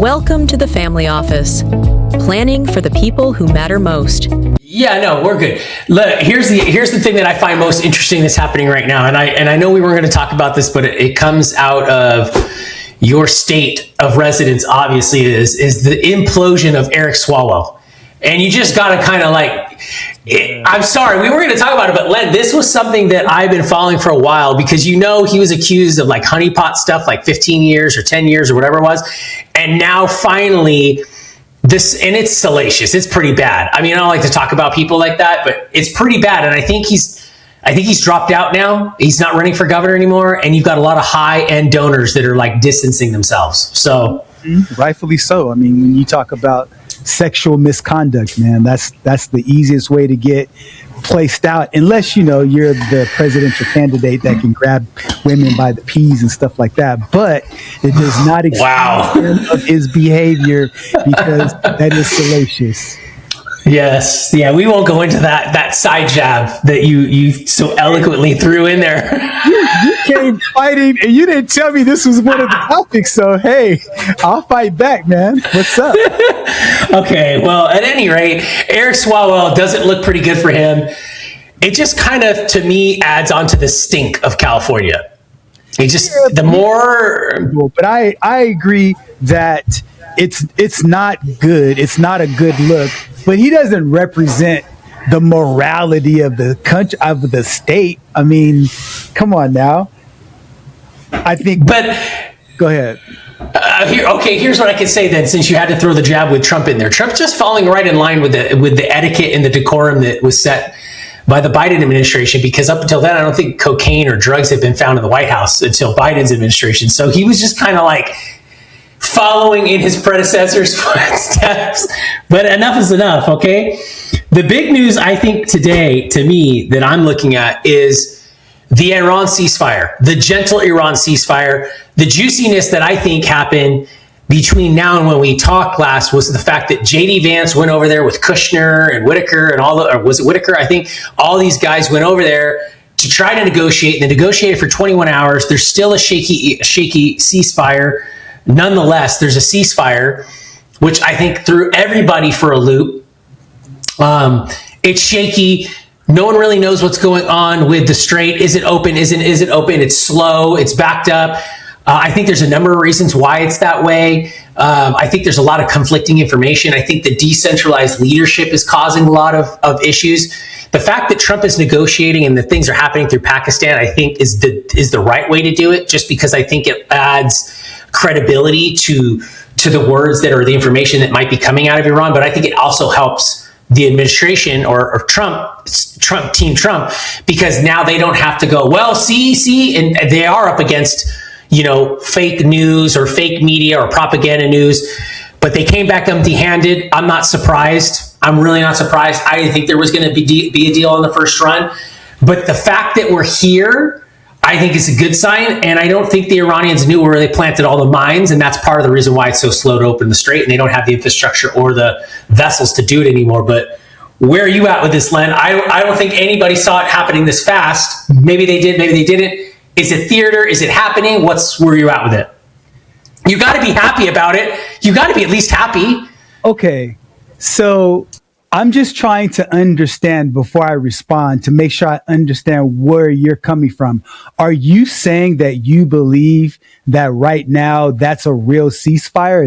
Welcome to the Family Office, planning for the people who matter most. Yeah, no, we're good. Look, here's the thing that I find most interesting that's happening right now, and I know we weren't going to talk about this, but it comes out of your state of residence. Obviously, is the implosion of Eric Swalwell, and you just got to kind of like. I'm sorry, we were going to talk about it, but Len, this was something that I've been following for a while because he was accused of like honeypot stuff, like 15 years or 10 years or whatever it was, and now finally. And it's salacious. It's pretty bad. I mean, I don't like to talk about people like that, but it's pretty bad. And I think he's dropped out now. He's not running for governor anymore. And you've got a lot of high-end donors that are like distancing themselves. So rightfully so. I mean, when you talk about sexual misconduct, man, that's the easiest way to get placed out, unless you're the presidential candidate that can grab women by the peas and stuff like that. But it does not excuse him of his behavior because that is salacious. Yes. Yeah, we won't go into that side jab that you so eloquently threw in there. You came fighting and you didn't tell me this was one of the topics. So, hey, I'll fight back, man. What's up? Okay. Well, at any rate, Eric Swalwell doesn't look pretty good for him. It just kind of, to me, adds on to the stink of California. It just, the more... But I agree that it's not good. It's not a good look. But he doesn't represent the morality of the country, of the state. I mean, come on now. I think. But go ahead. Here's what I can say then. Since you had to throw the jab with Trump in there, Trump's just falling right in line with the etiquette and the decorum that was set by the Biden administration. Because up until then, I don't think cocaine or drugs had been found in the White House until Biden's administration. So he was just kind of like following in his predecessor's footsteps. But enough is enough, okay? The big news, I think, today, to me, that I'm looking at is the Iran ceasefire, the gentle Iran ceasefire. The juiciness that I think happened between now and when we talked last was the fact that J.D. Vance went over there with Kushner and Whitaker and or was it Whitaker? I think all these guys went over there to try to negotiate. They negotiated for 21 hours. There's still a shaky ceasefire. Nonetheless, there's a ceasefire, which I think threw everybody for a loop. It's shaky. No one really knows what's going on with the Strait. Is it open? Isn't it open? It's slow. It's backed up. I think there's a number of reasons why it's that way. I think there's a lot of conflicting information. I think the decentralized leadership is causing a lot of issues. The fact that Trump is negotiating and that things are happening through Pakistan, I think is the right way to do it, just because I think it adds credibility to the words that are the information that might be coming out of Iran. But I think it also helps the administration or Team Trump, because now they don't have to go, well, see, and they are up against, fake news or fake media or propaganda news, but they came back empty-handed. I'm not surprised. I'm really not surprised. I didn't think there was going to be a deal on the first run, but the fact that we're here, I think it's a good sign, and I don't think the Iranians knew where they planted all the mines, and that's part of the reason why it's so slow to open the Strait, and they don't have the infrastructure or the vessels to do it anymore. But where are you at with this, Len? I don't think anybody saw it happening this fast. Maybe they did, maybe they didn't. Is it theater? Is it happening? Where are you at with it? You got to be happy about it. You got to be at least happy. Okay, so I'm just trying to understand before I respond to make sure I understand where you're coming from. Are you saying that you believe that right now that's a real ceasefire?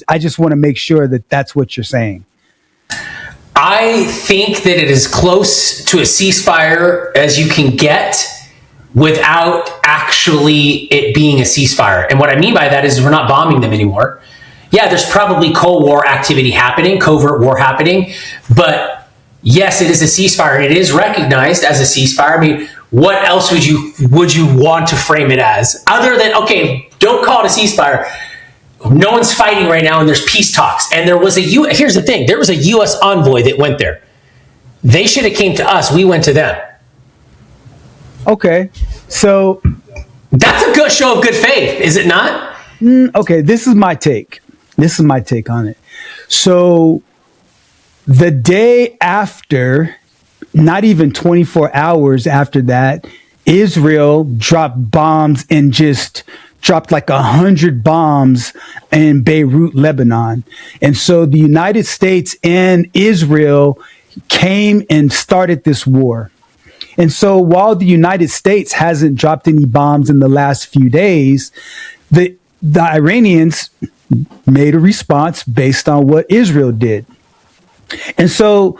I just want to make sure that that's what you're saying. I think that it is close to a ceasefire as you can get without actually it being a ceasefire. And what I mean by that is we're not bombing them anymore. Yeah, there's probably Cold War activity happening, covert war happening, but yes, it is a ceasefire, and it is recognized as a ceasefire. I mean, what else would you want to frame it as, other than, okay, don't call it a ceasefire. No one's fighting right now, and there's peace talks. And there was here's the thing, there was a U.S. envoy that went there. They should have came to us. We went to them. Okay, so that's a good show of good faith, is it not? Okay, this is my take. This is my take on it. So the day after, not even 24 hours after that, Israel dropped bombs and just dropped like 100 bombs in Beirut, Lebanon. And so the United States and Israel came and started this war. And so while the United States hasn't dropped any bombs in the last few days, the Iranians made a response based on what Israel did. And so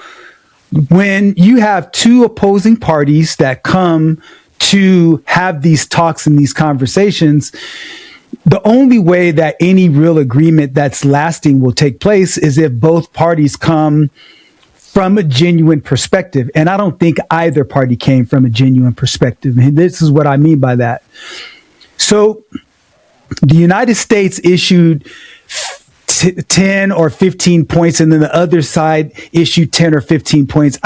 when you have two opposing parties that come to have these talks and these conversations, the only way that any real agreement that's lasting will take place is if both parties come from a genuine perspective. And I don't think either party came from a genuine perspective. And this is what I mean by that. So the United States issued 10 or 15 points, and then the other side issued 10 or 15 points.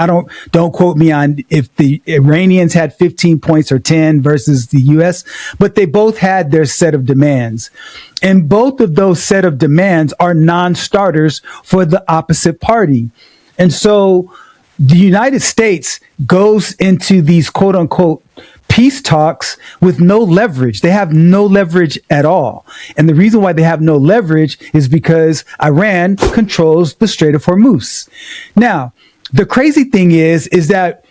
Don't quote me on if the Iranians had 15 points or 10 versus the US, but they both had their set of demands. And both of those set of demands are non-starters for the opposite party. And so the United States goes into these quote unquote peace talks with no leverage. They have no leverage at all. And the reason why they have no leverage is because Iran controls the Strait of Hormuz. Now, the crazy thing is that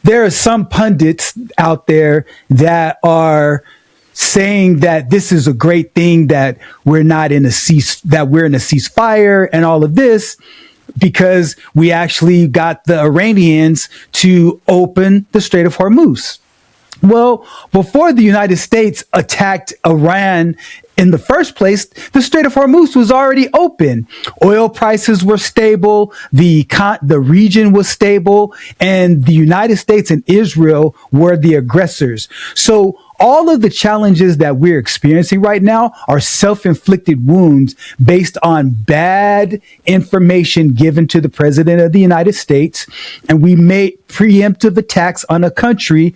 there are some pundits out there that are saying that this is a great thing, that we're in a ceasefire and all of this, because we actually got the Iranians to open the Strait of Hormuz. Well, before the United States attacked Iran in the first place, the Strait of Hormuz was already open. Oil prices were stable, the region was stable, and the United States and Israel were the aggressors. So all of the challenges that we're experiencing right now are self-inflicted wounds based on bad information given to the President of the United States. And we made preemptive attacks on a country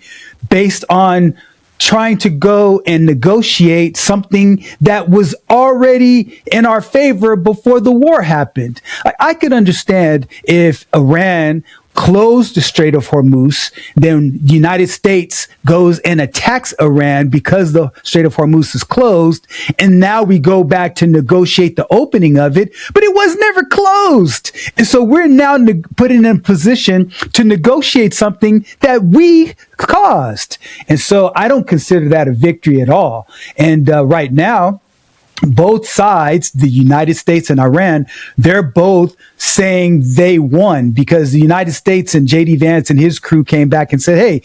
based on trying to go and negotiate something that was already in our favor before the war happened. I could understand if Iran closed the Strait of Hormuz, then the United States goes and attacks Iran because the Strait of Hormuz is closed, and now we go back to negotiate the opening of it, but it was never closed. And so we're now put in a position to negotiate something that we caused. And so I don't consider that a victory at all. And right now, both sides, the United States and Iran, they're both saying they won, because the United States and J.D. Vance and his crew came back and said, hey,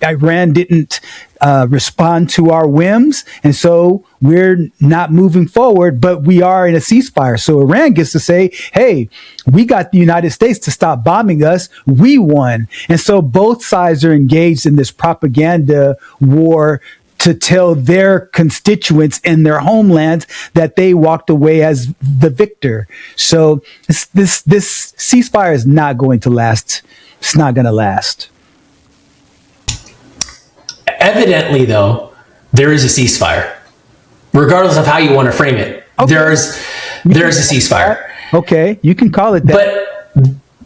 Iran didn't respond to our whims, and so we're not moving forward, but we are in a ceasefire. So Iran gets to say, hey, we got the United States to stop bombing us. We won. And so both sides are engaged in this propaganda war to tell their constituents in their homelands that they walked away as the victor. So this ceasefire is not going to last. It's not going to last. Evidently, though, there is a ceasefire, regardless of how you want to frame it. Okay. There's a ceasefire. Okay, you can call it that. But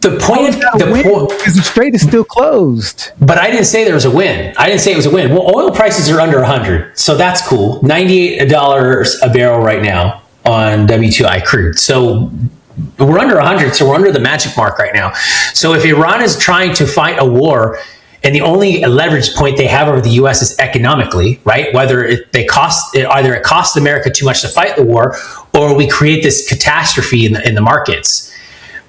the point is the strait is still closed. But I didn't say there was a win. I didn't say it was a win. Well, oil prices are under 100, so that's cool. $98 a barrel right now on WTI crude. So we're under 100, so we're under the magic mark right now. So if Iran is trying to fight a war, and the only leverage point they have over the U.S. is economically, right? Whether it costs America too much to fight the war, or we create this catastrophe in the markets.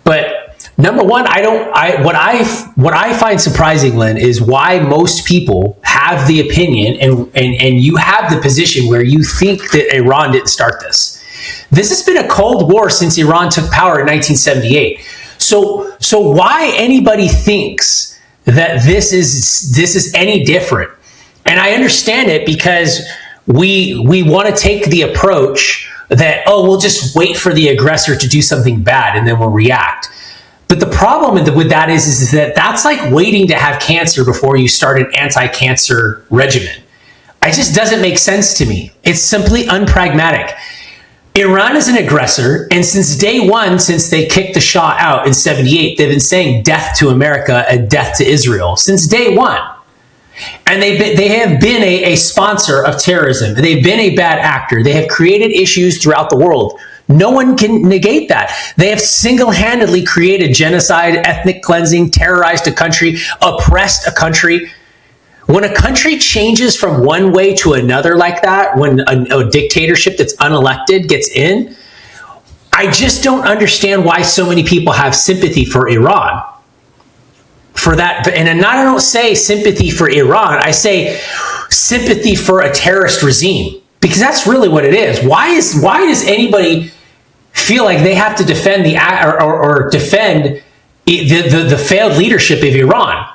But number one, what I find surprising, Len, is why most people have the opinion and you have the position where you think that Iran didn't start this. This has been a Cold War since Iran took power in 1978. So why anybody thinks that this is any different? And I understand it, because we want to take the approach that, we'll just wait for the aggressor to do something bad and then we'll react. But the problem with that is that that's like waiting to have cancer before you start an anti-cancer regimen. It just doesn't make sense to me. It's simply unpragmatic. Iran is an aggressor, and since day one, since they kicked the Shah out in 78, they've been saying death to America and death to Israel since day one. And they have been a sponsor of terrorism. They've been a bad actor. They have created issues throughout the world. No one can negate that. They have single-handedly created genocide, ethnic cleansing, terrorized a country, oppressed a country. When a country changes from one way to another like that, when a dictatorship that's unelected gets in, I just don't understand why so many people have sympathy for Iran. For that, and I don't say sympathy for Iran, I say sympathy for a terrorist regime, because that's really what it is. Why does anybody feel like they have to defend or defend the failed leadership of Iran?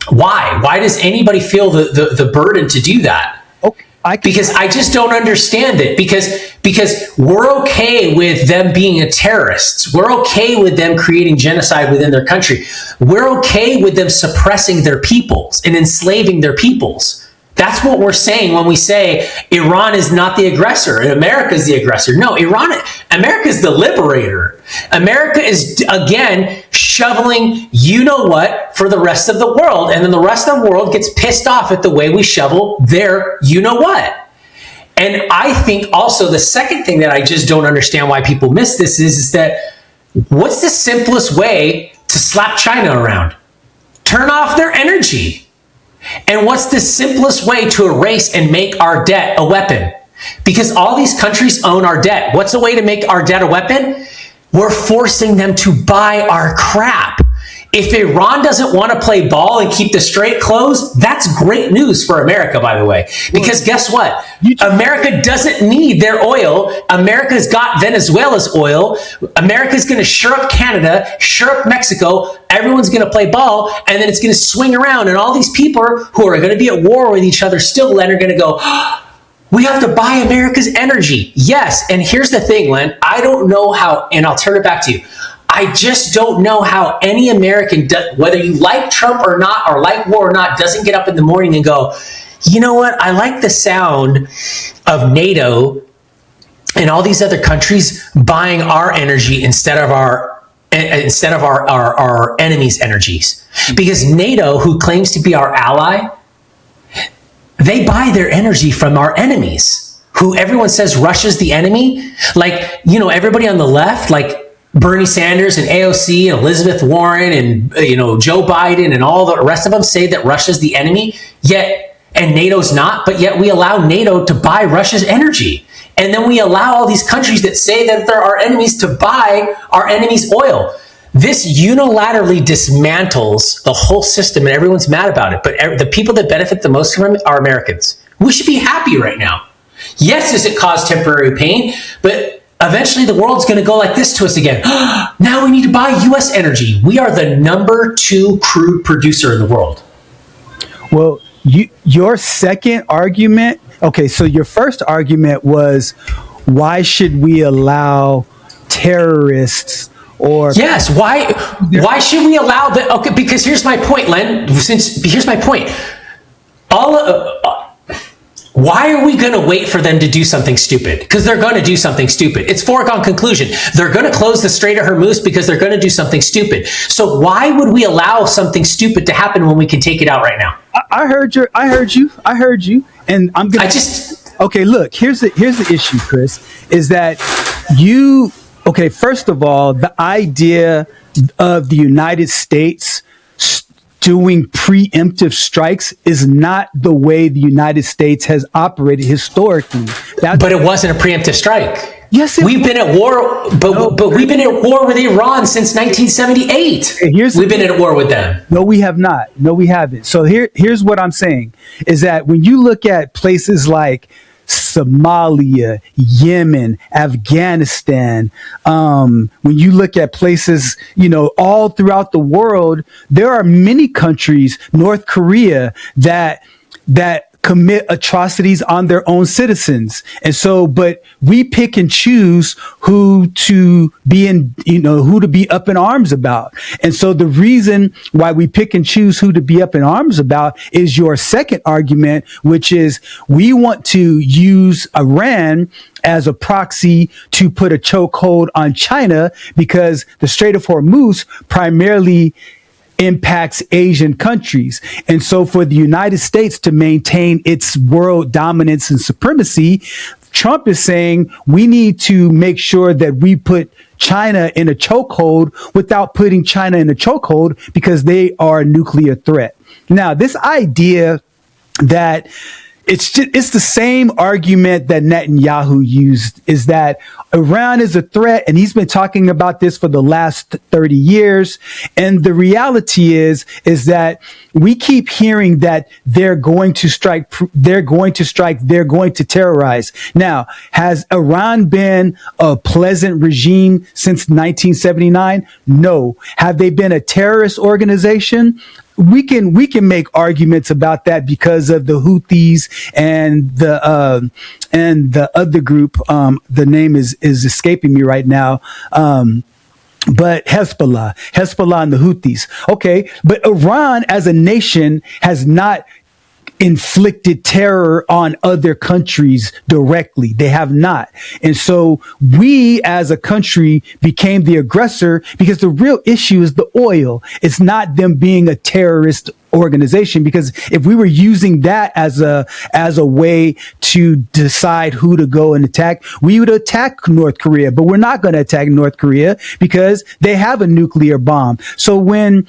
Why does anybody feel the burden to do that? Okay. Because I just don't understand it. Because we're okay with them being terrorists. We're okay with them creating genocide within their country. We're okay with them suppressing their peoples and enslaving their peoples. That's what we're saying when we say Iran is not the aggressor and America is the aggressor. No, America is the liberator. America is, again, shoveling you-know-what for the rest of the world. And then the rest of the world gets pissed off at the way we shovel their you-know-what. And I think also the second thing that I just don't understand why people miss this is that what's the simplest way to slap China around? Turn off their energy. And what's the simplest way to erase and make our debt a weapon? Because all these countries own our debt. What's a way to make our debt a weapon? We're forcing them to buy our crap. If Iran doesn't want to play ball and keep the strait closed, that's great news for America, by the way. Because guess what? America doesn't need their oil. America's got Venezuela's oil. America's going to shore up Canada, shore up Mexico. Everyone's going to play ball, and then it's going to swing around. And all these people who are going to be at war with each other still, Len, are going to go, we have to buy America's energy. Yes, and here's the thing, Len. I don't know how, and I'll turn it back to you. I just don't know how any American, whether you like Trump or not, or like war or not, doesn't get up in the morning and go, you know what? I like the sound of NATO and all these other countries buying our energy instead of our enemies' energies. Because NATO, who claims to be our ally, they buy their energy from our enemies, who everyone says Russia's the enemy. Like, everybody on the left, like Bernie Sanders and AOC and Elizabeth Warren and Joe Biden and all the rest of them say that Russia's the enemy, and NATO's not, but yet we allow NATO to buy Russia's energy. And then we allow all these countries that say that they're our enemies to buy our enemies' oil. This unilaterally dismantles the whole system, and everyone's mad about it. But the people that benefit the most from it are Americans. We should be happy right now. Yes, does it cause temporary pain? But eventually the world's going to go like this to us again. Now we need to buy U.S. energy. We are the number 2 crude producer in the world. Well, your second argument, okay, so your first argument was, why should we allow terrorists or... Yes, why should we allow that? Okay, because here's my point, Len. Here's my point. Why are we going to wait for them to do something stupid? Because they're going to do something stupid. It's foregone conclusion. They're going to close the Strait of Hormuz because they're going to do something stupid. So why would we allow something stupid to happen when we can take it out right now? I heard you. And I'm going to... Okay, look, here's the issue, Chris, is that first of all, the idea of the United States doing preemptive strikes is not the way the United States has operated historically. But it wasn't a preemptive strike. Yes, we've been at war, but we've been at war with Iran since 1978. We've been at war with them. No, we have not. No, we haven't. So here's what I'm saying is that when you look at places like Somalia, Yemen, Afghanistan, when you look at places, all throughout the world, there are many countries, North Korea, that commit atrocities on their own citizens. And so, but we pick and choose who to be up in arms about. And so the reason why we pick and choose who to be up in arms about is your second argument, which is we want to use Iran as a proxy to put a chokehold on China because the Strait of Hormuz primarily impacts Asian countries. And so for the United States to maintain its world dominance and supremacy, Trump is saying we need to make sure that we put China in a chokehold without putting China in a chokehold because they are a nuclear threat. Now, this idea that it's the same argument that Netanyahu used, is that Iran is a threat, and he's been talking about this for the last 30 years. And the reality is that we keep hearing that they're going to strike, they're going to terrorize. Now, has Iran been a pleasant regime since 1979? No. Have they been a terrorist organization? We can make arguments about that because of the Houthis and the other group. The name is escaping me right now. But Hezbollah and the Houthis. Okay. But Iran as a nation has not inflicted terror on other countries directly. They have not. And so we as a country became the aggressor because the real issue is the oil. It's not them being a terrorist organization, because if we were using that as a way to decide who to go and attack, we would attack North Korea, but we're not going to attack North Korea because they have a nuclear bomb. So when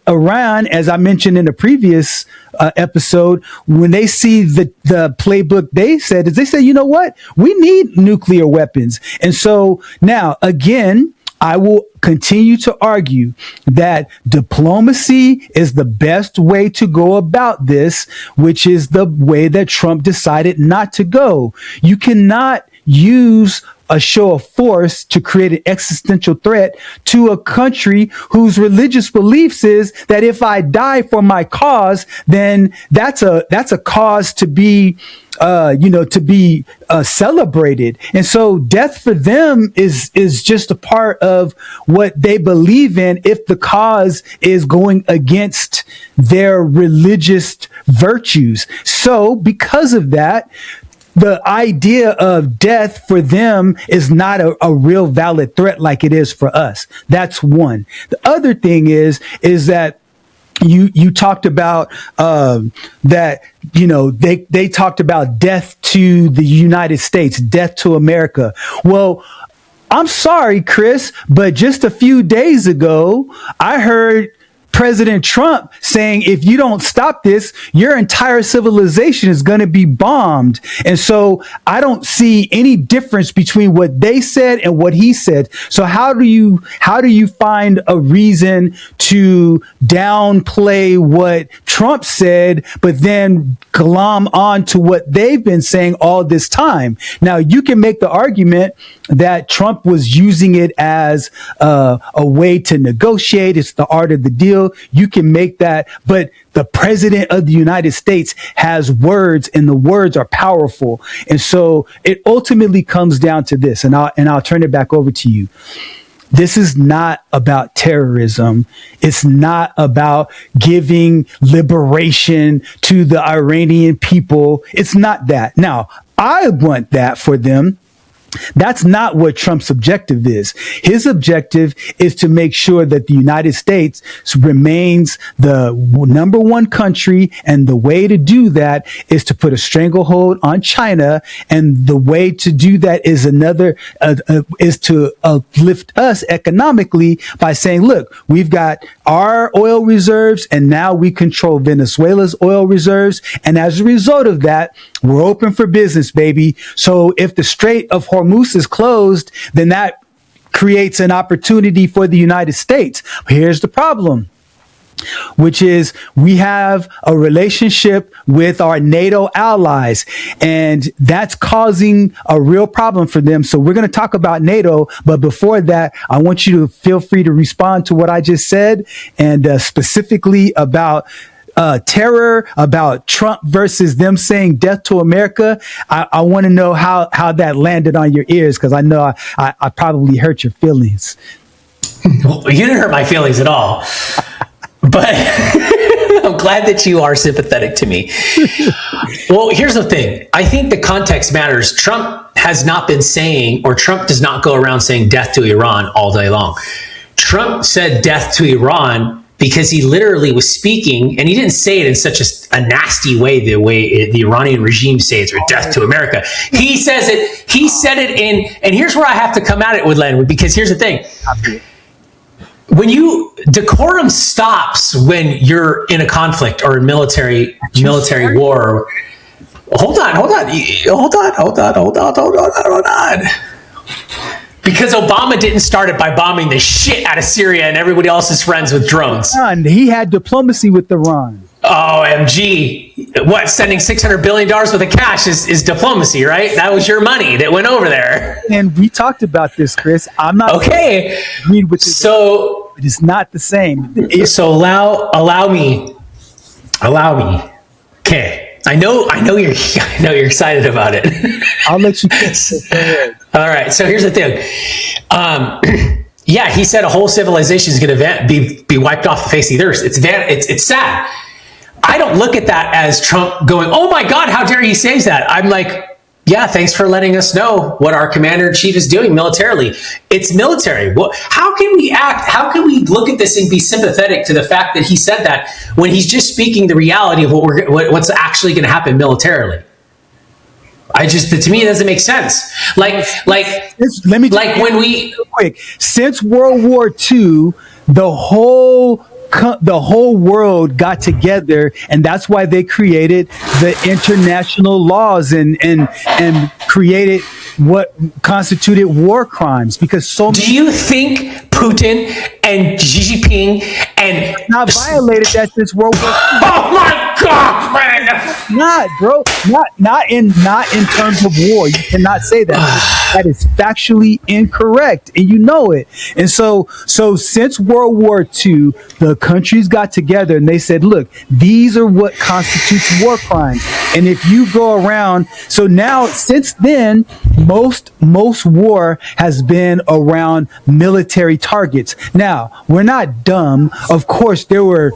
Iran, as I mentioned in a previous episode, when they see the playbook, they said, you know what? We need nuclear weapons. And so now again, I will continue to argue that diplomacy is the best way to go about this, which is the way that Trump decided not to go. You cannot use a show of force to create an existential threat to a country whose religious beliefs is that if I die for my cause, then that's a cause to be celebrated. And so death for them is just a part of what they believe in if the cause is going against their religious virtues. So because of that, the idea of death for them is not a real valid threat like it is for us. That's one. The other thing is that you talked about that, they talked about death to the United States, death to America. Well, I'm sorry, Chris, but just a few days ago, I heard President Trump saying, if you don't stop this, your entire civilization is going to be bombed. And so I don't see any difference between what they said and what he said. So how do you find a reason to downplay what Trump said, but then glom on to what they've been saying all this time? Now, you can make the argument that Trump was using it as a way to negotiate. It's the art of the deal. You can make that, but the president of the United States has words, and the words are powerful. And so it ultimately comes down to this, and I'll turn it back over to you. This is not about terrorism. It's not about giving liberation to the Iranian people. It's not that. Now, I want that for them. That's not what Trump's objective is. His objective is to make sure that the United States remains the number one country. And the way to do that is to put a stranglehold on China. And the way to do that is is to uplift us economically by saying, look, we've got our oil reserves and now we control Venezuela's oil reserves. And as a result of that, we're open for business, baby. So if the Strait of Hormuz is closed, then that creates an opportunity for the United States. Here's the problem, which is we have a relationship with our NATO allies, and that's causing a real problem for them. So we're going to talk about NATO. But before that, I want you to feel free to respond to what I just said, and specifically about terror, about Trump versus them saying death to America. I want to know how that landed on your ears, because I know I probably hurt your feelings. Well, you didn't hurt my feelings at all. But I'm glad that you are sympathetic to me. Well, here's the thing. I think the context matters. Trump has not been saying, or Trump does not go around saying death to Iran all day long. Trump said death to Iran because he literally was speaking, and he didn't say it in such a nasty way, the way the Iranian regime says, or death to America. He says it, he said it in, and here's where I have to come at it with Len, because here's the thing. Decorum stops when you're in a conflict or in military war. Hold on. Because Obama didn't start it by bombing the shit out of Syria and everybody else is friends with drones. He had diplomacy with Iran. OMG. What, sending $600 billion worth of cash is diplomacy, right? That was your money that went over there. And we talked about this, Chris. I'm not okay. Agreed with you. So it is not the same. So allow me. Okay. I know you're excited about it. I'll let you. All right. So here's the thing. Yeah, he said a whole civilization is going to be wiped off the face of the earth. It's sad. I don't look at that as Trump going, "Oh my God, how dare he say that?" I'm like, yeah, thanks for letting us know what our commander in chief is doing militarily. It's military. How can we act? How can we look at this and be sympathetic to the fact that he said that when he's just speaking the reality of what's actually going to happen militarily? To me, it doesn't make sense. Since World War II, the whole world got together, and that's why they created the international laws and created what constituted war crimes. Because do you think Putin and Xi Jinping and not violated that since World War II? Oh my God, man! Not, bro. Not in terms of war. You cannot say that. That is factually incorrect, and you know it. And so since World War II, the countries got together and they said, "Look, these are what constitutes war crimes." And if you go around, so now since then, most war has been around military targets. Now, we're not dumb. Of course, there were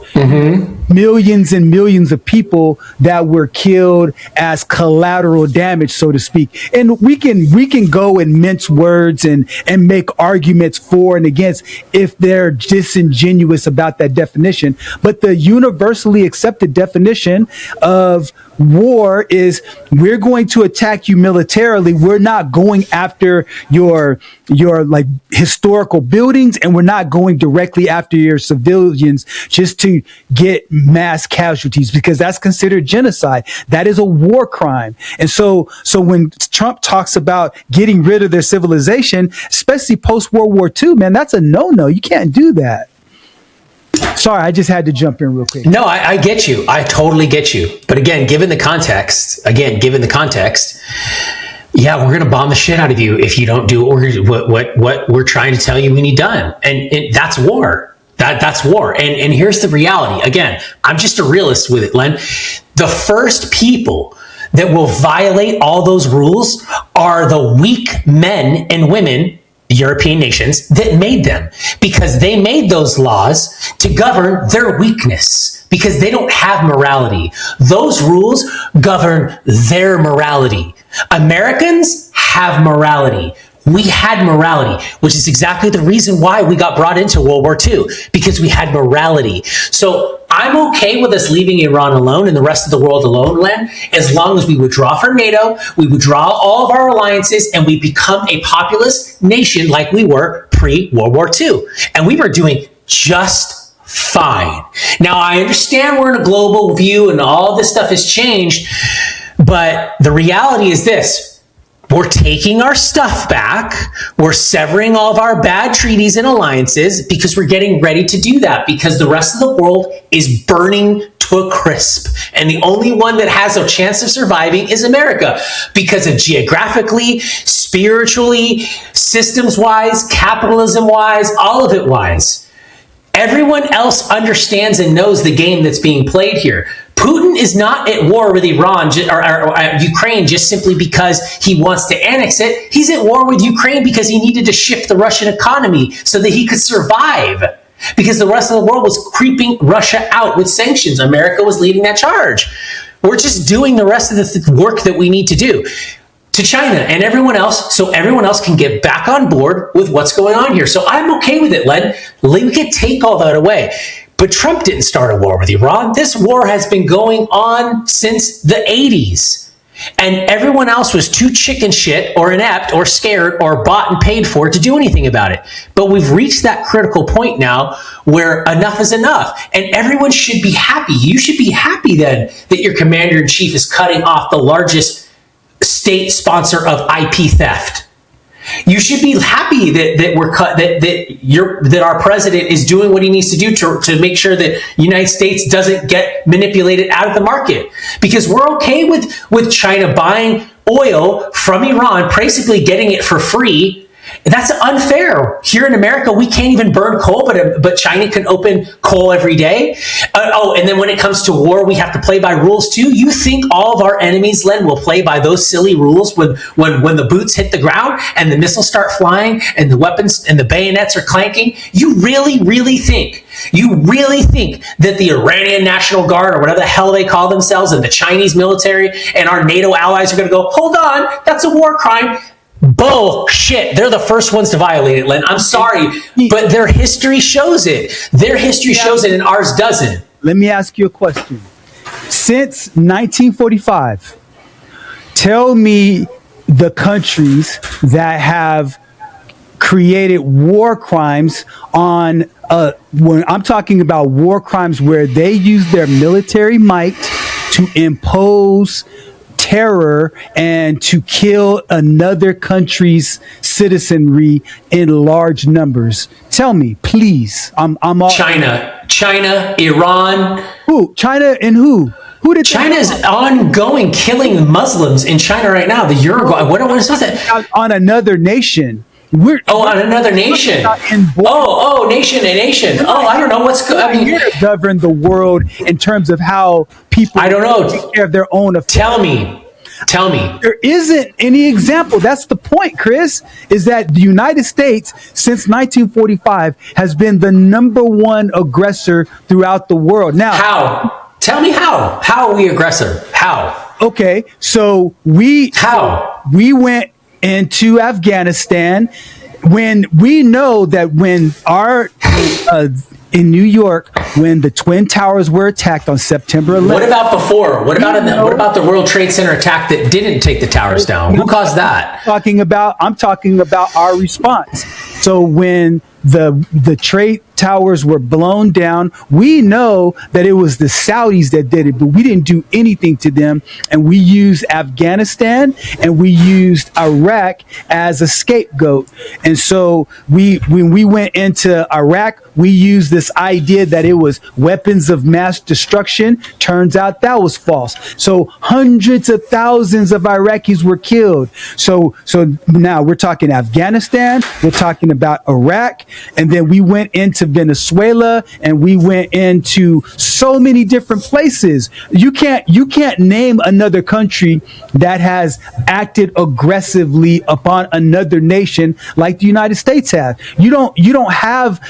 millions and millions of people that were killed as collateral damage, so to speak. And we can go and mince words and make arguments for and against if they're disingenuous about that definition. But the universally accepted definition of war is, we're going to attack you militarily. We're not going after your like historical buildings, and we're not going directly after your civilians just to get mass casualties, because that's considered genocide. That is a war crime. And so when Trump talks about getting rid of their civilization, especially post World War II, man, that's a no-no. You can't do that. Sorry, I just had to jump in real quick. No, I get you. I totally get you. But again, given the context, yeah, we're going to bomb the shit out of you if you don't do what we're trying to tell you we need done. And that's war. That's war. And here's the reality. Again, I'm just a realist with it, Len. The first people that will violate all those rules are the weak men and women, the European nations, that made them, because they made those laws to govern their weakness, because they don't have morality. Those rules govern their morality. Americans have morality. We had morality, which is exactly the reason why we got brought into World War II, because we had morality. So I'm okay with us leaving Iran alone and the rest of the world alone, Len, as long as we withdraw from NATO, we withdraw all of our alliances, and we become a populous nation like we were pre-World War II. And we were doing just fine. Now, I understand we're in a global view and all this stuff has changed, but the reality is this. We're taking our stuff back. We're severing all of our bad treaties and alliances, because we're getting ready to do that, because the rest of the world is burning to a crisp. And the only one that has a chance of surviving is America, because of geographically, spiritually, systems-wise, capitalism-wise, all of it wise. Everyone else understands and knows the game that's being played here. Putin is not at war with Iran or Ukraine just simply because he wants to annex it. He's at war with Ukraine because he needed to shift the Russian economy so that he could survive, because the rest of the world was creeping Russia out with sanctions. America was leading that charge. We're just doing the rest of the work that we need to do to China and everyone else, so everyone else can get back on board with what's going on here. So I'm okay with it, Len. We could take all that away. But Trump didn't start a war with Iran. This war has been going on since the 80s. And everyone else was too chicken shit or inept or scared or bought and paid for to do anything about it. But we've reached that critical point now where enough is enough. And everyone should be happy. You should be happy then that your commander-in-chief is cutting off the largest state sponsor of IP theft. You should be happy that our president is doing what he needs to do to make sure that the United States doesn't get manipulated out of the market. Because we're okay with China buying oil from Iran, basically getting it for free. That's unfair. Here in America, we can't even burn coal, but China can open coal every day. And then when it comes to war, we have to play by rules too. You think all of our enemies, Len, will play by those silly rules when the boots hit the ground and the missiles start flying and the weapons and the bayonets are clanking? You really, really think that the Iranian National Guard or whatever the hell they call themselves and the Chinese military and our NATO allies are going to go, hold on, that's a war crime? Bullshit. They're the first ones to violate it, Len. I'm sorry, but their history shows it. Their history shows it and ours doesn't. Let me ask you a question. Since 1945, tell me the countries that have created war crimes on, when I'm talking about war crimes where they use their military might to impose terror and to kill another country's citizenry in large numbers. Tell me, please. I'm all China, Iran. Who? China and who? Who did China is ongoing killing Muslims in China right now. The Uruguay. What is that? On another nation. On another nation. Nation. Oh, I don't know what's good. I mean, govern the world in terms of how people. I don't know. Take care of their own affairs. Tell me. There isn't any example. That's the point, Chris. Is that the United States since 1945 has been the number one aggressor throughout the world. Now, how? Tell me how. How are we aggressor? How? Okay, so we went into Afghanistan when we know that when our in New York, when the Twin Towers were attacked on September 11th. What about before? What about the World Trade Center attack that didn't take the towers down? Who caused that? I'm talking about our response. So when the trade towers were blown down, we know that it was the Saudis that did it, but we didn't do anything to them. And we used Afghanistan and we used Iraq as a scapegoat. And so when we went into Iraq, we used this idea that it was weapons of mass destruction. Turns out that was false. So hundreds of thousands of Iraqis were killed. So now we're talking Afghanistan, we're talking about Iraq, and then we went into Venezuela and we went into so many different places. You can't name another country that has acted aggressively upon another nation like the United States have. You don't have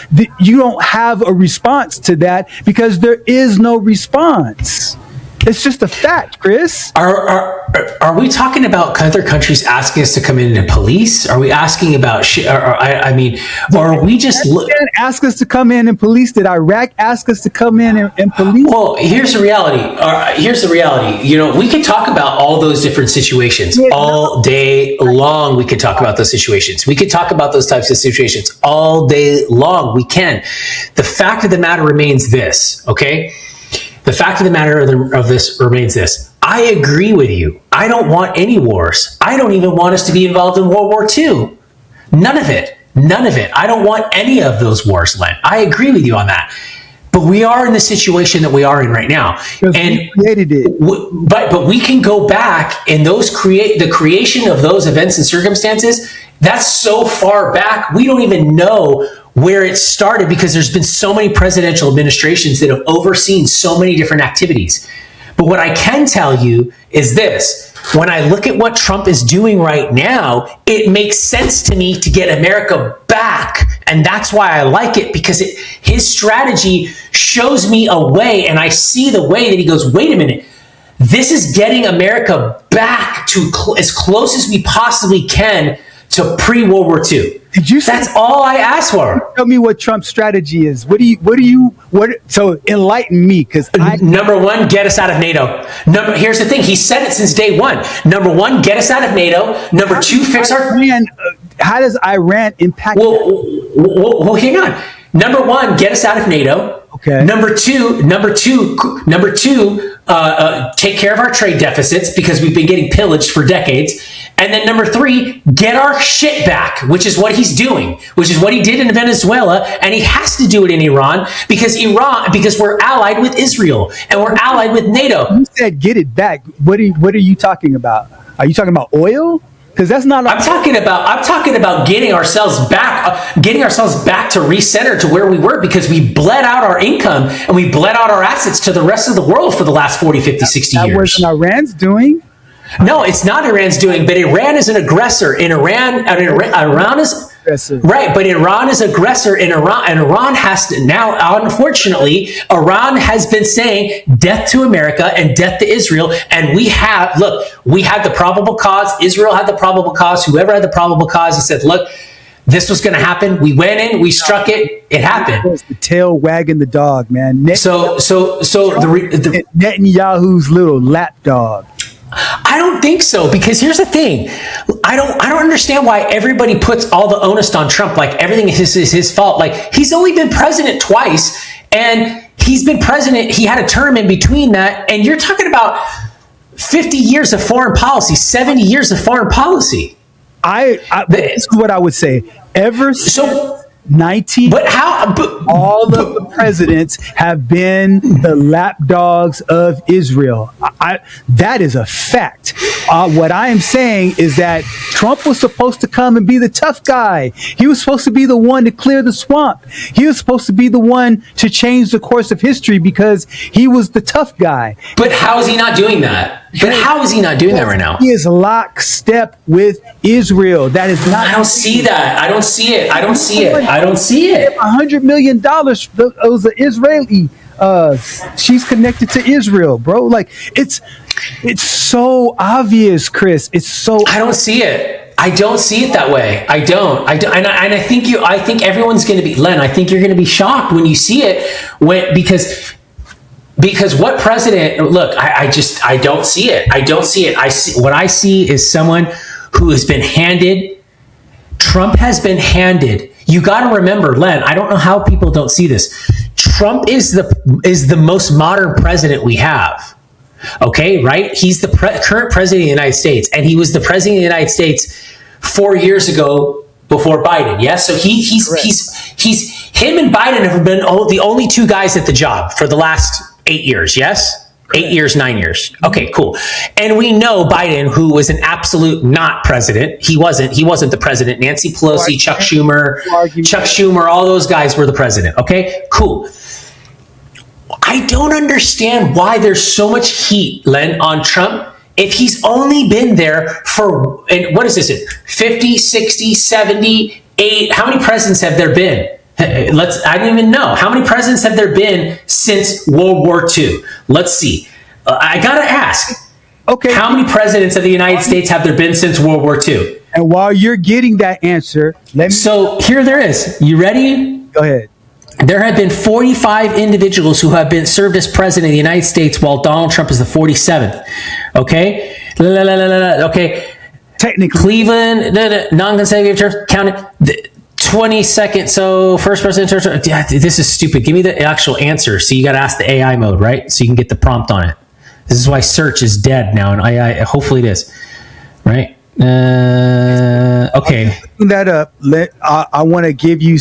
a response to that because there is no response. It's just a fact, Chris. Are we talking about other countries asking us to come in and police? Are we asking about shit? Or are we just ask us to come in and police? Did Iraq ask us to come in and police? Well, here's the reality. You know, we could talk about all those different situations all day long. We could talk about those situations. We could talk about those types of situations all day long. We can. The fact of the matter remains this, okay? The fact of the matter of this remains this. I agree with you. I don't want any wars. I don't even want us to be involved in World War II. None of it. I don't want any of those wars, Len. I agree with you on that. But we are in the situation that we are in right now. And we created it. But we can go back and the creation of those events and circumstances, that's so far back, we don't even know where it started because there's been so many presidential administrations that have overseen so many different activities. But what I can tell you is this. When I look at what Trump is doing right now, it makes sense to me to get America back. And that's why I like it, because his strategy shows me a way, and I see the way that he goes, wait a minute, this is getting America back to as close as we possibly can to pre-World War II. Did you say, That's all I asked for. tell me what Trump's strategy is? So enlighten me, because Number one, get us out of NATO. Here's the thing. He said it since day one. Number one, get us out of NATO. Number two, fix our... How does Iran impact? Well, hang on. Number one, get us out of NATO. Okay. Number two, take care of our trade deficits because we've been getting pillaged for decades. And then number three, get our shit back, which is what he's doing, which is what he did in Venezuela, and he has to do it in Iran because we're allied with Israel and we're allied with NATO. You said get it back. What are you talking about? Are you talking about oil? Because that's not. I'm talking about getting ourselves back to recenter to where we were, because we bled out our income and we bled out our assets to the rest of the world for the last 40, 50, 60 years. That wasn't Iran's doing. No, it's not Iran's doing, but Iran is an aggressor. Iran is right, but Iran is aggressor in Iran, and Iran has to now. Unfortunately, Iran has been saying death to America and death to Israel, and we had the probable cause. Israel had the probable cause. Whoever had the probable cause, he said, "Look, this was going to happen. We went in, we struck it. It happened." It was the tail wagging the dog, man. Netanyahu's little lapdog. I don't think so, because here's the thing. I don't understand why everybody puts all the onus on Trump, like everything is his fault. Like, he's only been president twice, and he's been president. He had a term in between that, and you're talking about 50 years of foreign policy, 70 years of foreign policy. This is what I would say. All of the presidents have been the lapdogs of Israel. That is a fact. What I am saying is that Trump was supposed to come and be the tough guy. He was supposed to be the one to clear the swamp. He was supposed to be the one to change the course of history because he was the tough guy. But how is he not doing that? Right now? He is lockstep with Israel. That is not. I don't see that. I don't see it. $100 million. Those are Israeli. She's connected to Israel, bro. Like, it's so obvious, Chris. I don't see it. I don't see it that way. I don't. And I think everyone's going to be, Len, I think you're going to be shocked when you see it, because what president, look, I don't see it. What I see is someone who has been handed. Trump has been handed. You got to remember, Len, I don't know how people don't see this. Trump is the most modern president we have. Okay, right? He's the current president of the United States, and he was the president of the United States 4 years ago before Biden. Yes, so he's him and Biden have been the only two guys at the job for the last 8 years. Yes. 8 years, 9 years. Okay, cool. And we know Biden, who was an absolute not president. He wasn't the president. Nancy Pelosi, Chuck Schumer, all those guys were the president. Okay, cool. I don't understand why there's so much heat, Len, on Trump if he's only been there for, and what is this, 50, 60, 70, 8, how many presidents have there been? I don't even know. How many presidents have there been since World War II? Let's see. I got to ask. Okay. How many presidents of the United States have there been since World War II? And while you're getting that answer, So here there is. You ready? Go ahead. There have been 45 individuals who have been served as president of the United States, while Donald Trump is the 47th. Okay? Okay. Technically. Cleveland, non-consecutive terms, counted. 22nd, so first person. This is stupid. Give me the actual answer. So you got to ask the AI mode, right? So you can get the prompt on it. This is why search is dead now, and AI. Hopefully it is, right? Okay. Looking that up. I want to give you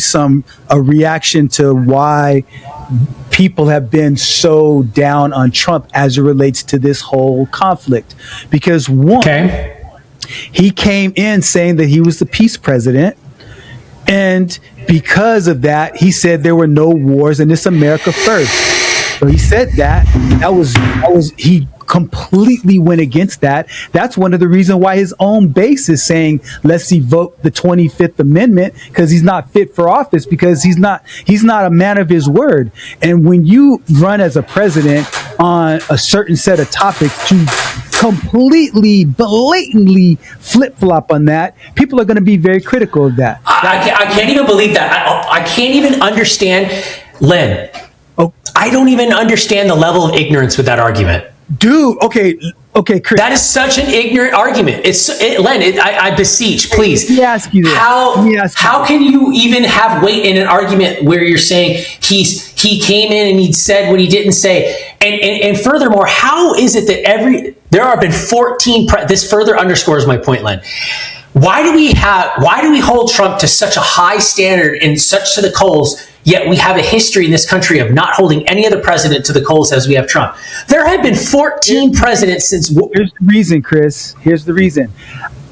a reaction to why people have been so down on Trump as it relates to this whole conflict. Because he came in saying that he was the peace president. And because of that, he said there were no wars and it's America first. So he said that he completely went against that. That's one of the reasons why his own base is saying, let's evoke the 25th Amendment, because he's not fit for office, because he's not a man of his word. And when you run as a president on a certain set of topics to completely, blatantly flip-flop on that, people are going to be very critical of that. I can't even believe that. I can't even understand, Len. Oh, I don't even understand the level of ignorance with that argument. dude, okay, Chris. That is such an ignorant argument. Len, I beseech, please. Let me ask you this. How can you even have weight in an argument where you're saying he came in and he said what he didn't say? And furthermore, how is it that there have been 14, this further underscores my point, Len. Why do we hold Trump to such a high standard and such to the coals, yet we have a history in this country of not holding any other president to the coals as we have Trump? There have been 14 presidents since... Here's the reason, Chris. Here's the reason.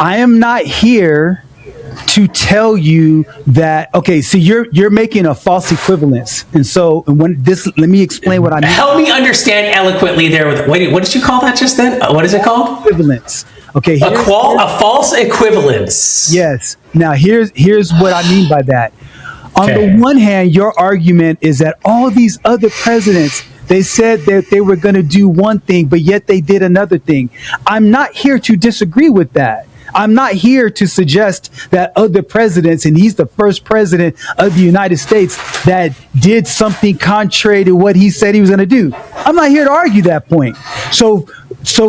I am not here to tell you that, okay, so you're making a false equivalence. Let me explain what I mean. Help me understand eloquently there. Wait, what did you call that just then? What is it called? Equivalence. Okay. A false equivalence. Yes. Now, here's what I mean by that. On the one hand, your argument is that all these other presidents, they said that they were going to do one thing, but yet they did another thing. I'm not here to disagree with that. I'm not here to suggest that other presidents, and he's the first president of the United States that did something contrary to what he said he was going to do. I'm not here to argue that point. So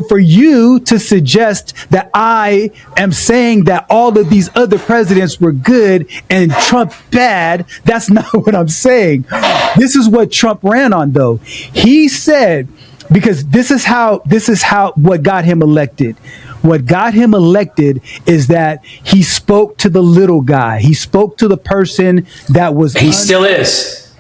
for you to suggest that I am saying that all of these other presidents were good and Trump bad, that's not what I'm saying. This is what Trump ran on, though. He said, because this is how what got him elected. What got him elected is that he spoke to the little guy. He spoke to the person that was... He still is.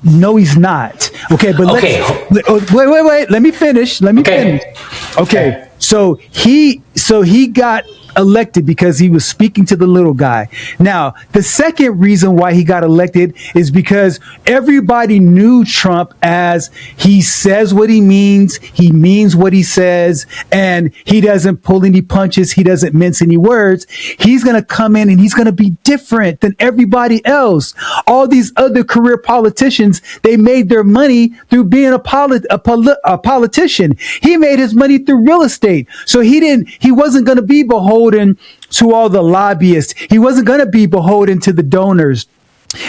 No, he's not. Okay, but wait. Let me finish. Okay. So he got elected because he was speaking to the little guy. Now, the second reason why he got elected is because everybody knew Trump as he says what he means what he says, and he doesn't pull any punches, he doesn't mince any words. He's going to come in and he's going to be different than everybody else. All these other career politicians, they made their money through being a politician. He made his money through real estate. So he wasn't going to be beholden to all the lobbyists. He wasn't going to be beholden to the donors.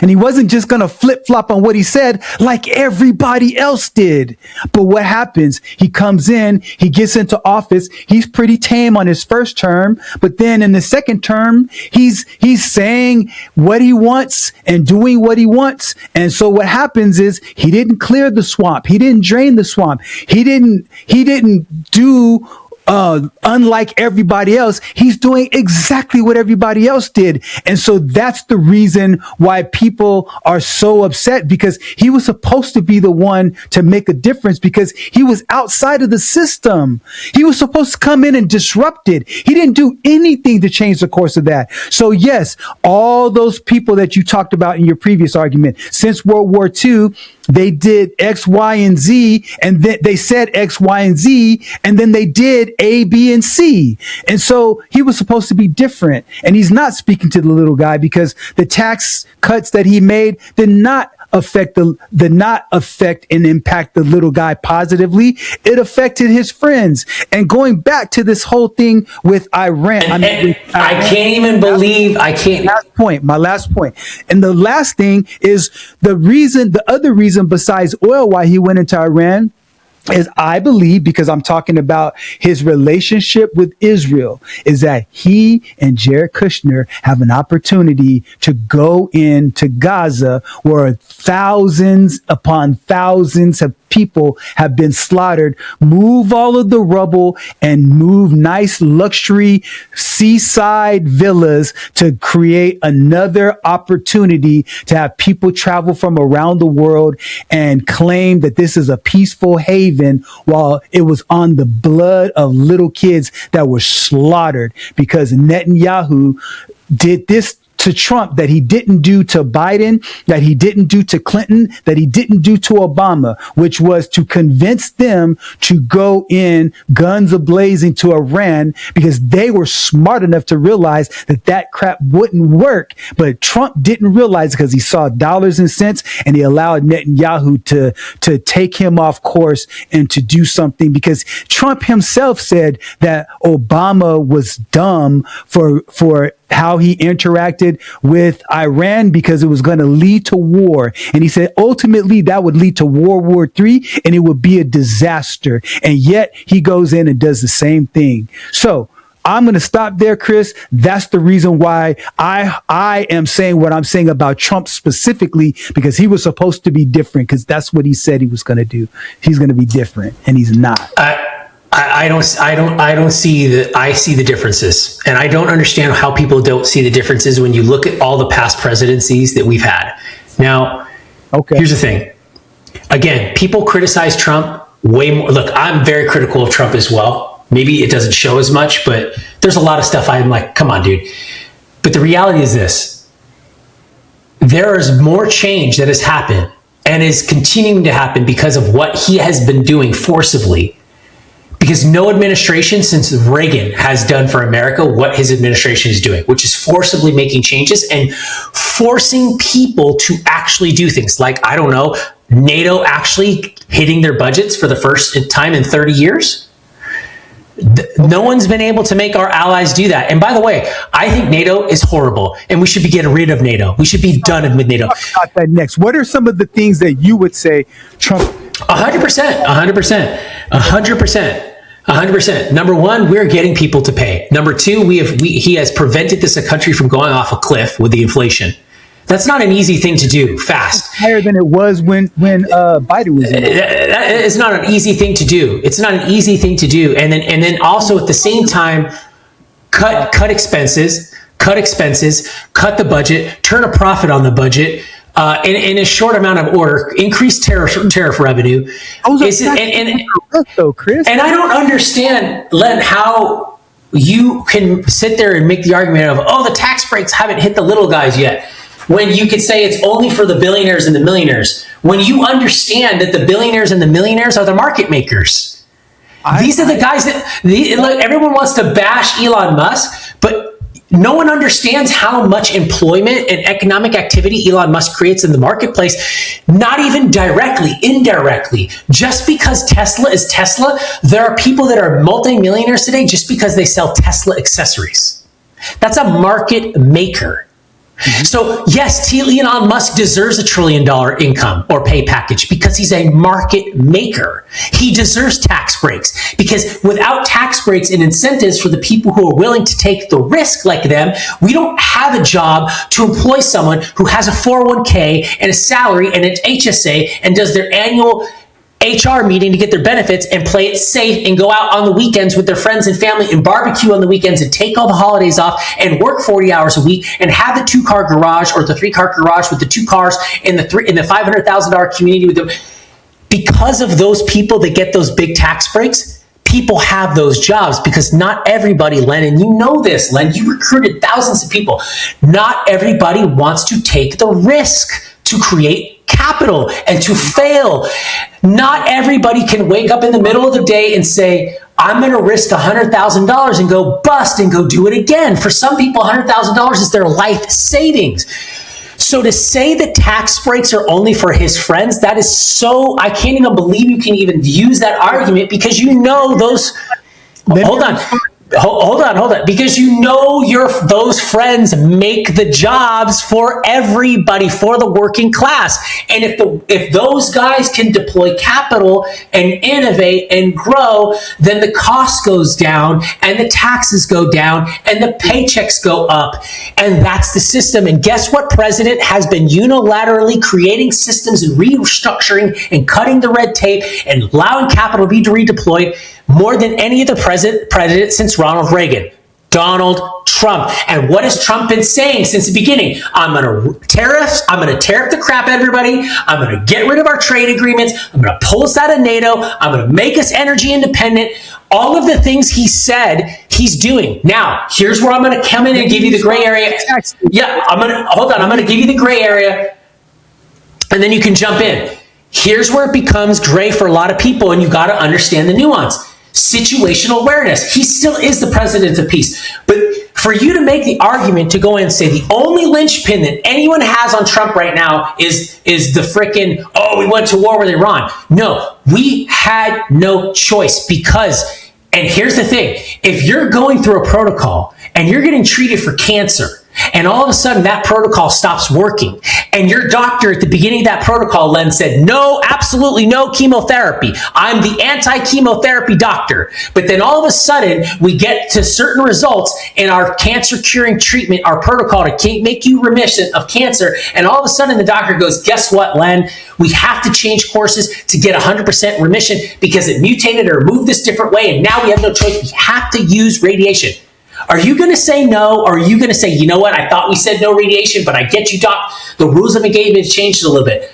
And he wasn't just going to flip-flop on what he said like everybody else did. But what happens? He comes in, he gets into office. He's pretty tame on his first term. But then in the second term, he's saying what he wants and doing what he wants. And so what happens is he didn't clear the swamp. He didn't drain the swamp. He didn't do unlike everybody else. He's doing exactly what everybody else did. And so that's the reason why people are so upset, because he was supposed to be the one to make a difference, because he was outside of the system. He was supposed to come in and disrupt it. He didn't do anything to change the course of that. So yes, all those people that you talked about in your previous argument, since World War II, they did X, Y, and Z, and they said X, Y, and Z, and then they did A, B, and C. And so he was supposed to be different. And he's not speaking to the little guy, because the tax cuts that he made did not affect and impact the little guy positively. It affected his friends. And going back to this whole thing with Iran, I can't even believe I can't. My last point. And the last thing is the other reason besides oil why he went into Iran is, I believe, because I'm talking about his relationship with Israel, is that he and Jared Kushner have an opportunity to go into Gaza, where thousands upon thousands of people have been slaughtered, move all of the rubble and move nice luxury seaside villas to create another opportunity to have people travel from around the world and claim that this is a peaceful haven, while it was on the blood of little kids that were slaughtered because Netanyahu did this to Trump that he didn't do to Biden, that he didn't do to Clinton, that he didn't do to Obama, which was to convince them to go in guns a-blazing to Iran because they were smart enough to realize that that crap wouldn't work. But Trump didn't realize because he saw dollars and cents, and he allowed Netanyahu to take him off course and to do something, because Trump himself said that Obama was dumb for how he interacted with Iran because it was going to lead to war. And he said ultimately that would lead to World War III and it would be a disaster. And yet he goes in and does the same thing. So I'm going to stop there, Chris. That's the reason why I am saying what I'm saying about Trump specifically, because he was supposed to be different, because that's what he said he was going to do. He's going to be different, and he's not. I don't see I see the differences, and I don't understand how people don't see the differences when you look at all the past presidencies that we've had. Now, Here's the thing. Again, people criticize Trump way more. Look, I'm very critical of Trump as well. Maybe it doesn't show as much, but there's a lot of stuff I'm like, come on, dude. But the reality is this. There is more change that has happened and is continuing to happen because of what he has been doing forcibly. Because no administration since Reagan has done for America what his administration is doing, which is forcibly making changes and forcing people to actually do things like, I don't know, NATO actually hitting their budgets for the first time in 30 years. No one's been able to make our allies do that. And by the way, I think NATO is horrible and we should be getting rid of NATO. We should be done with NATO. Talk about that next. What are some of the things that you would say Trump? 100%. Number one, we're getting people to pay. Number two, he has prevented this country from going off a cliff with the inflation. That's not an easy thing to do fast. It's higher than it was when Biden was in. It's not an easy thing to do. It's not an easy thing to do. And then also at the same time, cut expenses, cut the budget, turn a profit on the budget. In a short amount of order, increase tariff revenue. Chris. And I don't understand, Len, how you can sit there and make the argument of, the tax breaks haven't hit the little guys yet, when you could say it's only for the billionaires and the millionaires, when you understand that the billionaires and the millionaires are the market makers. These are the guys that everyone wants to bash Elon Musk, but no one understands how much employment and economic activity Elon Musk creates in the marketplace, not even directly, indirectly. Just because Tesla is Tesla, there are people that are multimillionaires today just because they sell Tesla accessories. That's a market maker. Mm-hmm. So yes, Elon Musk deserves $1 trillion income or pay package because he's a market maker. He deserves tax breaks because without tax breaks and incentives for the people who are willing to take the risk like them, we don't have a job to employ someone who has a 401k and a salary and an HSA and does their annual HR meeting to get their benefits and play it safe and go out on the weekends with their friends and family and barbecue on the weekends and take all the holidays off and work 40 hours a week and have the 2-car garage or the 3-car garage with the 2 cars in the $500,000 community with them. Because of those people that get those big tax breaks, people have those jobs because not everybody, Len, and you know this, Len, you recruited thousands of people. Not everybody wants to take the risk to create capital and to fail. Not everybody can wake up in the middle of the day and say, I'm going to risk $100,000 and go bust and go do it again. For some people, $100,000 is their life savings. So to say that tax breaks are only for his friends, that is so, I can't even believe you can even use that argument because you know those, hold on. Because you know those friends make the jobs for everybody, for the working class. And if those guys can deploy capital and innovate and grow, then the cost goes down and the taxes go down and the paychecks go up. And that's the system. And guess what? President has been unilaterally creating systems and restructuring and cutting the red tape and allowing capital to be redeployed more than any other president since Ronald Reagan. Donald Trump. And what has Trump been saying since the beginning? I'm going to tariff the crap out of everybody. I'm going to get rid of our trade agreements. I'm going to pull us out of NATO. I'm going to make us energy independent. All of the things he said he's doing. Now, here's where I'm going to come in and give you the gray area. Yeah, I'm going to give you the gray area, and then you can jump in. Here's where it becomes gray for a lot of people, and you got to understand the nuance. Situational awareness. He still is the president of peace. But for you to make the argument to go in and say the only linchpin that anyone has on Trump right now is the frickin', we went to war with Iran. No, we had no choice because, and here's the thing, if you're going through a protocol and you're getting treated for cancer, and all of a sudden that protocol stops working, and your doctor at the beginning of that protocol, Len, said, no, absolutely no chemotherapy. I'm the anti-chemotherapy doctor. But then all of a sudden we get to certain results in our cancer curing treatment, our protocol to make you remission of cancer. And all of a sudden the doctor goes, guess what, Len? We have to change courses to get 100% remission because it mutated or moved this different way. And now we have no choice. We have to use radiation. Are you going to say no? Or are you going to say, you know what? I thought we said no radiation, but I get you, Doc. The rules of engagement changed a little bit.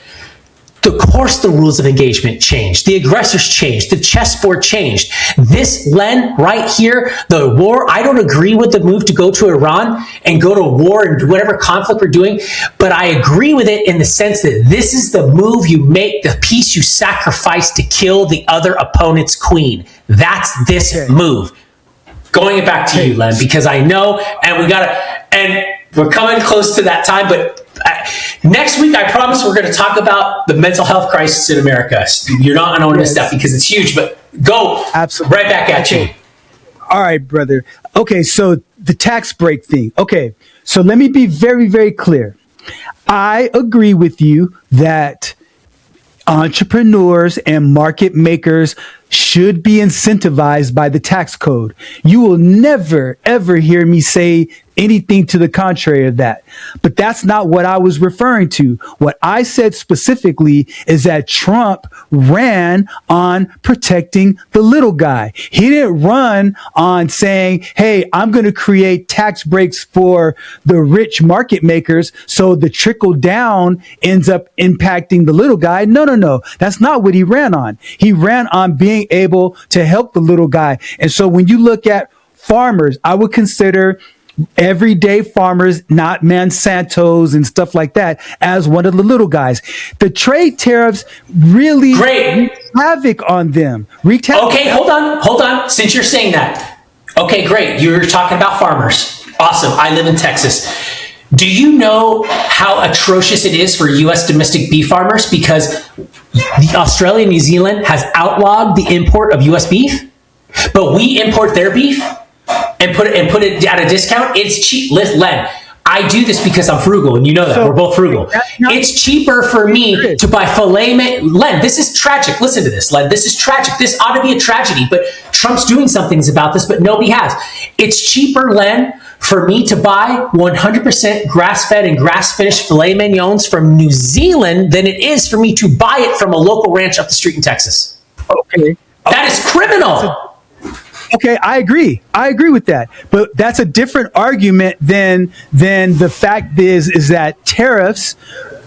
Of course, the rules of engagement changed. The aggressors changed. The chessboard changed. This, Len, right here, the war, I don't agree with the move to go to Iran and go to war and whatever conflict we're doing, but I agree with it in the sense that this is the move you make, the piece you sacrifice to kill the other opponent's queen. That's this move. Going it back to you, Len, because I know, and we're coming close to that time, but next week, I promise we're going to talk about the mental health crisis in America. You're not going to miss that because it's huge, but go absolutely right back at you. All right, brother. Okay, so the tax break thing. Okay, so let me be very, very clear. I agree with you that entrepreneurs and market makers should be incentivized by the tax code. You will never, ever hear me say anything to the contrary of that. But that's not what I was referring to. What I said specifically is that Trump ran on protecting the little guy. He didn't run on saying, hey, I'm going to create tax breaks for the rich market makers so the trickle down ends up impacting the little guy. No. That's not what he ran on. He ran on being able to help the little guy. And so when you look at farmers, I would consider everyday farmers, not Monsantos and stuff like that, as one of the little guys. The trade tariffs really wreak havoc on them. Okay, hold on. Since you're saying that, okay, great. You're talking about farmers. Awesome. I live in Texas. Do you know how atrocious it is for U.S. domestic beef farmers? Because Australia and New Zealand has outlawed the import of U.S. beef, but we import their beef and put it at a discount. It's cheap. Len, I do this because I'm frugal, and you know that. We're both frugal. It's cheaper for me to buy filet mignon. Len, this is tragic. Listen to this, Len. This is tragic. This ought to be a tragedy, but Trump's doing some things about this, but nobody has. It's cheaper, Len, for me to buy 100% grass-fed and grass-finished filet mignons from New Zealand than it is for me to buy it from a local ranch up the street in Texas. Okay. That is criminal. Okay, I agree with that. But that's a different argument than the fact is that tariffs,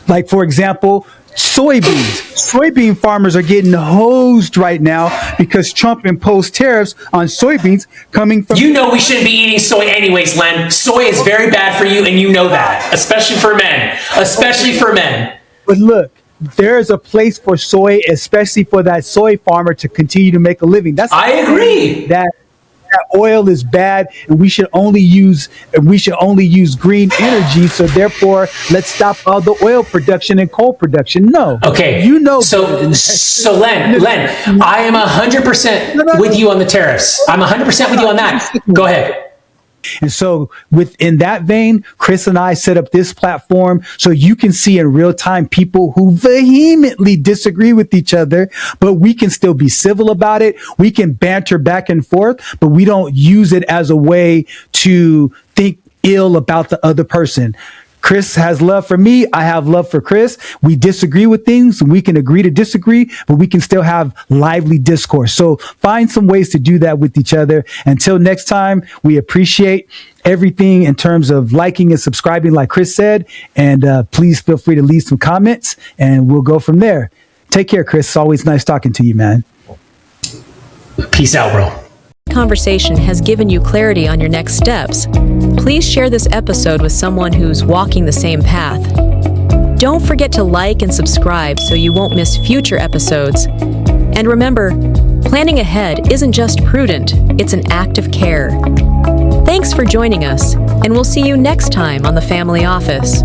like, for example, soybean farmers are getting hosed right now because Trump imposed tariffs on soybeans coming from... You know we shouldn't be eating soy anyways, Len. Soy is very bad for you, and you know that, especially for men. But look, there's a place for soy, especially for that soy farmer to continue to make a living. I agree. That oil is bad, and we should only use green energy. So therefore, let's stop all the oil production and coal production. No. Okay. You know. So Len, I am 100% with you on the tariffs. I'm 100% with you on that. Go ahead. And so within that vein, Chris and I set up this platform so you can see in real time people who vehemently disagree with each other, but we can still be civil about it. We can banter back and forth, but we don't use it as a way to think ill about the other person. Chris has love for me. I have love for Chris. We disagree with things. We can agree to disagree, but we can still have lively discourse. So find some ways to do that with each other. Until next time, we appreciate everything in terms of liking and subscribing, like Chris said. And please feel free to leave some comments and we'll go from there. Take care, Chris. It's always nice talking to you, man. Peace out, bro. Conversation has given you clarity on your next steps. Please share this episode with someone who's walking the same path. Don't forget to like and subscribe so you won't miss future episodes. And remember, planning ahead isn't just prudent, it's an act of care. Thanks for joining us, and we'll see you next time on The Family Office.